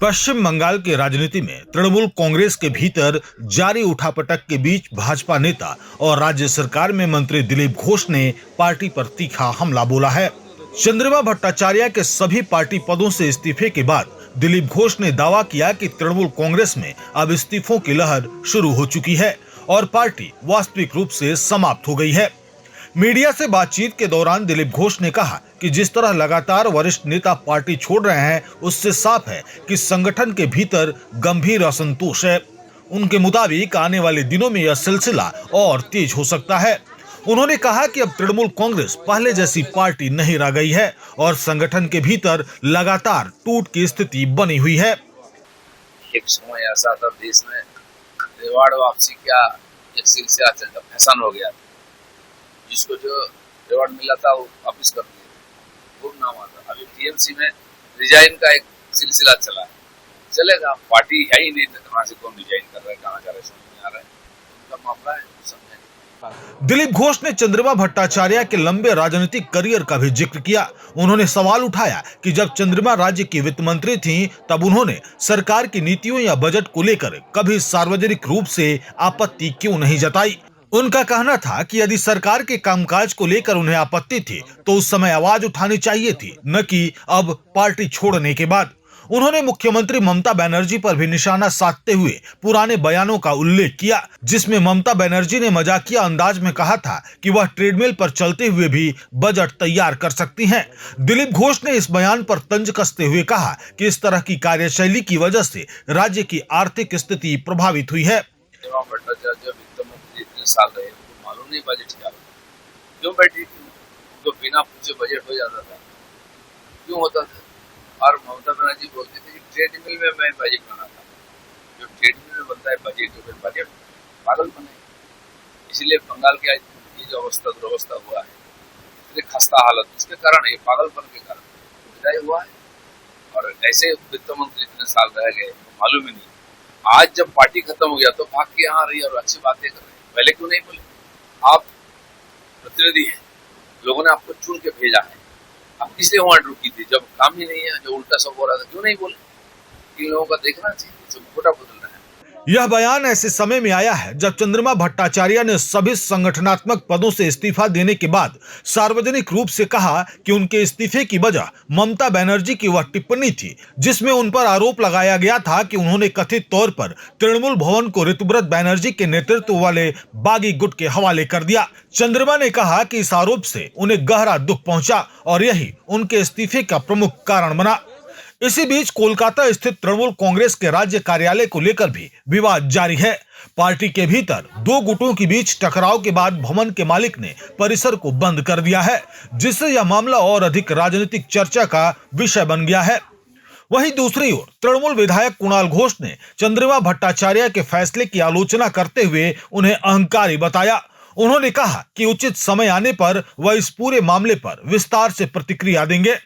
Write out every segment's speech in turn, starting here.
पश्चिम बंगाल की राजनीति में तृणमूल कांग्रेस के भीतर जारी उठापटक के बीच भाजपा नेता और राज्य सरकार में मंत्री दिलीप घोष ने पार्टी पर तीखा हमला बोला है। चंद्रिमा भट्टाचार्य के सभी पार्टी पदों से इस्तीफे के बाद दिलीप घोष ने दावा किया कि तृणमूल कांग्रेस में अब इस्तीफों की लहर शुरू हो चुकी है और पार्टी वास्तविक रूप से समाप्त हो गई है। मीडिया से बातचीत के दौरान दिलीप घोष ने कहा कि जिस तरह लगातार वरिष्ठ नेता पार्टी छोड़ रहे हैं, उससे साफ है कि संगठन के भीतर गंभीर असंतोष है। उनके मुताबिक आने वाले दिनों में यह सिलसिला और तेज हो सकता है। उन्होंने कहा कि अब तृणमूल कांग्रेस पहले जैसी पार्टी नहीं रह गई है और संगठन के भीतर लगातार टूट की स्थिति बनी हुई है। एक समय ऐसा था देश में रिवार्ड वापसी का एक सिलसिला चल रहा, फैशन हो गया। जिसको जो रिवार्ड मिला था वो वापिस कर दिया, वो नाम आता। अभी टीएमसी में रिजाइन का एक सिलसिला चला है, चलेगा। पार्टी है ही नहीं तो कहाँ से कौन रिजाइन कर रहा है, कहाँ जा रहा है, समझ नहीं आ रहा है। उनका मामला है, समझेंगे। दिलीप घोष ने चंद्रिमा भट्टाचार्य के लंबे राजनीतिक करियर का भी जिक्र किया। उन्होंने सवाल उठाया कि जब चंद्रिमा राज्य की वित्त मंत्री थीं, तब उन्होंने सरकार की नीतियों या बजट को लेकर कभी सार्वजनिक रूप से आपत्ति क्यों नहीं जताई। उनका कहना था कि यदि सरकार के कामकाज को लेकर उन्हें आपत्ति थी तो उस समय आवाज उठानी चाहिए थी, न कि अब पार्टी छोड़ने के बाद। उन्होंने मुख्यमंत्री ममता बनर्जी पर भी निशाना साधते हुए पुराने बयानों का उल्लेख किया, जिसमें ममता बनर्जी ने मजाकिया अंदाज में कहा था कि वह ट्रेडमिल पर चलते हुए भी बजट तैयार कर सकती हैं। दिलीप घोष ने इस बयान पर तंज कसते हुए कहा कि इस तरह की कार्यशैली की वजह से राज्य की आर्थिक स्थिति प्रभावित हुई है। साल रहे, उनको मालूम नहीं बजट क्या क्यों बैठी थी, तो बिना पूछे बजट हो जाता था, क्यों होता था। और ममता बनर्जी बोलती थी कि ट्रेडमिल में मैं बजट बनाता, जो ट्रेडमिल में बनता है बजट, तो फिर बजट पागल बने। इसलिए बंगाल की आज ये जो अवस्था दुर्वस्था हुआ है, इतनी खस्ता हालत, इसके कारण ये पागलपन के कारण विदाई हुआ है। और ऐसे वित्त मंत्री इतने साल रह गए, मालूम ही नहीं। आज जब पार्टी खत्म हो गया तो भाग के यहाँ रही और अच्छी बातें कर रहे, पहले क्यों नहीं बोले? आप प्रतिनिधि हैं, लोगों ने आपको चुन के भेजा है, आप किसलिए वहां रुकी थी जब काम ही नहीं है, जो उल्टा सब हो रहा था, क्यों नहीं बोले? इन लोगों का देखना चाहिए, सब खोटा बदल रहा है। यह बयान ऐसे समय में आया है जब चंद्रिमा भट्टाचार्य ने सभी संगठनात्मक पदों से इस्तीफा देने के बाद सार्वजनिक रूप से कहा कि उनके इस्तीफे की वजह ममता बनर्जी की वह टिप्पणी थी, जिसमें उन पर आरोप लगाया गया था कि उन्होंने कथित तौर पर तृणमूल भवन को ऋतुव्रत बैनर्जी के नेतृत्व वाले बागी गुट के हवाले कर दिया। चंद्रिमा ने कहा कि इस आरोप से उन्हें गहरा दुख पहुंचा और यही उनके इस्तीफे का प्रमुख कारण बना। इसी बीच कोलकाता स्थित तृणमूल कांग्रेस के राज्य कार्यालय को लेकर भी विवाद जारी है। पार्टी के भीतर दो गुटों के बीच टकराव के बाद भवन के मालिक ने परिसर को बंद कर दिया है, जिससे यह मामला और अधिक राजनीतिक चर्चा का विषय बन गया है। वहीं दूसरी ओर तृणमूल विधायक कुणाल घोष ने चंद्रिमा भट्टाचार्य के फैसले की आलोचना करते हुए उन्हें अहंकारी बताया। उन्होंने कहा कि उचित समय आने पर वह इस पूरे मामले पर विस्तार से प्रतिक्रिया देंगे।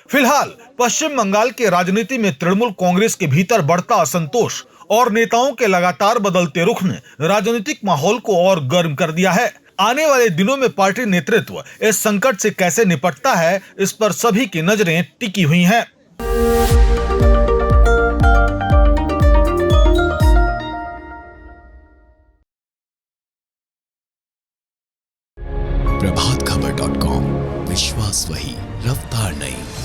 फिलहाल पश्चिम बंगाल के राजनीति में तृणमूल कांग्रेस के भीतर बढ़ता असंतोष और नेताओं के लगातार बदलते रुख ने राजनीतिक माहौल को और गर्म कर दिया है। आने वाले दिनों में पार्टी नेतृत्व इस संकट से कैसे निपटता है, इस पर सभी की नजरें टिकी हुई हैं। प्रभातखबर.com, विश्वास वही, रफ्तार नहीं।